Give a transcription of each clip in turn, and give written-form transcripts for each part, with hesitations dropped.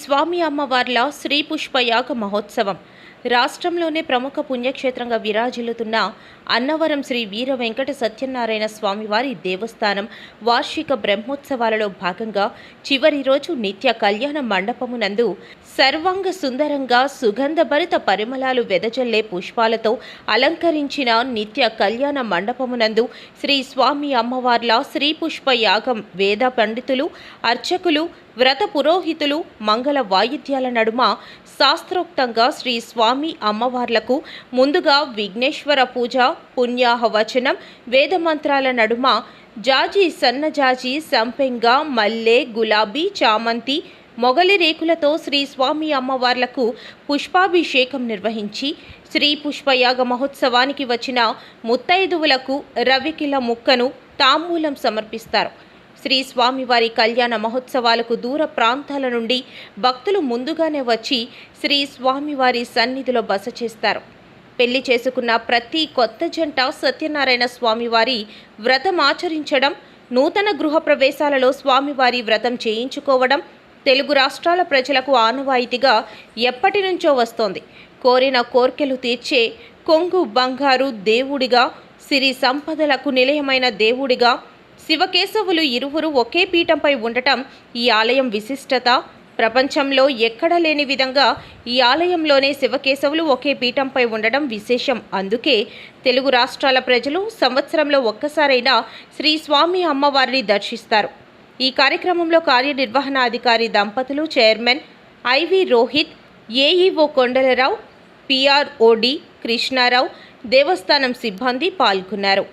స్వామి అమ్మవార్ల శ్రీ పుష్పయాగ మహోత్సవం రాష్ట్రంలోనే ప్రముఖ పుణ్యక్షేత్రంగా విరాజిల్లుతున్న అన్నవరం శ్రీ వీర వెంకట సత్యనారాయణ స్వామివారి దేవస్థానం వార్షిక బ్రహ్మోత్సవాలలో భాగంగా చివరి రోజు నిత్య కళ్యాణ మండపమునందు సర్వాంగ సుందరంగా సుగంధభరిత పరిమళాలు వెదజల్లే పుష్పాలతో అలంకరించిన నిత్య కళ్యాణ మండపమునందు శ్రీ స్వామి అమ్మవార్ల శ్రీ పుష్ప యాగం వేద పండితులు అర్చకులు వ్రత పురోహితులు మంగళ వాయిద్యాల నడుమ శాస్త్రోక్తంగా శ్రీ స్వామి అమ్మవార్లకు ముందుగా విఘ్నేశ్వర పూజ పుణ్యాహవచనం వేదమంత్రాల నడుమ జాజి సన్నజాజి సంపెంగ మల్లె గులాబీ చామంతి మొగలి రేకులతో శ్రీ స్వామి అమ్మవార్లకు పుష్పాభిషేకం నిర్వహించి శ్రీ పుష్పయాగ మహోత్సవానికి వచ్చిన ముత్తైదువులకు రవికిల ముక్కను తాంబూలం సమర్పిస్తారు. శ్రీ స్వామివారి కళ్యాణ మహోత్సవాలకు దూర ప్రాంతాల నుండి భక్తులు ముందుగానే వచ్చి శ్రీ స్వామివారి సన్నిధిలో బస చేస్తారు. పెళ్లి చేసుకున్న ప్రతి కొత్త జంట సత్యనారాయణ స్వామివారి వ్రతం ఆచరించడం, నూతన గృహప్రవేశాలలో స్వామివారి వ్రతం చేయించుకోవడం తెలుగు రాష్ట్రాల ప్రజలకు ఆనవాయితీగా ఎప్పటి నుంచో వస్తోంది. కోరిన కోర్కెలు తీర్చే కొంగు బంగారు దేవుడిగా, సిరి సంపదలకు నిలయమైన దేవుడిగా శివకేశవులు ఇరువురు ఒకే పీఠంపై ఉండటం ఈ ఆలయం విశిష్టత. ప్రపంచంలో ఎక్కడా లేని విధంగా ఈ ఆలయంలోనే శివకేశవులు ఒకే పీఠంపై ఉండడం విశేషం. అందుకే తెలుగు రాష్ట్రాల ప్రజలు సంవత్సరంలో ఒక్కసారైనా శ్రీ స్వామి అమ్మవారిని దర్శిస్తారు. ఈ కార్యక్రమంలో కార్యనిర్వహణాధికారి దంపతులు, chairman IV Rohit, AEO Kondalarao, PRO D Krishnarao, దేవస్థానం సిబ్బంది పాల్గొన్నారు.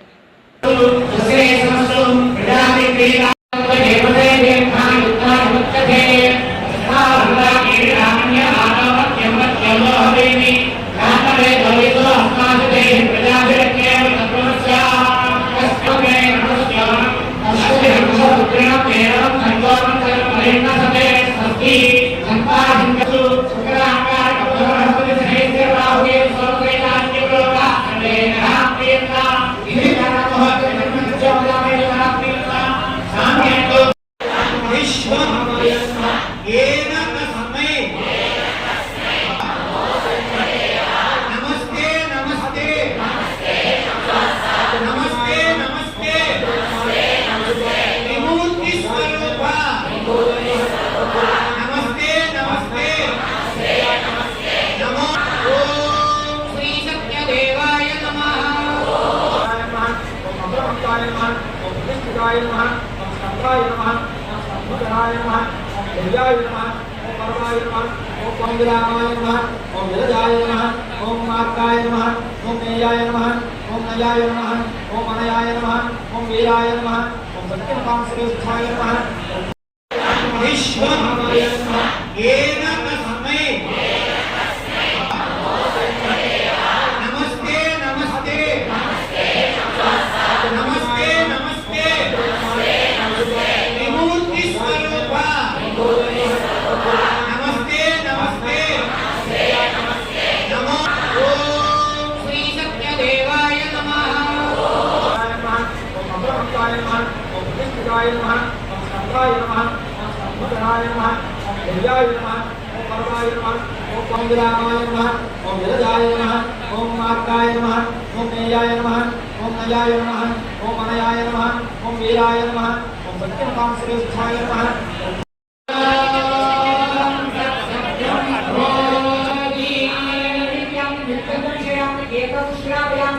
ఏకపుష్యాభ్యాం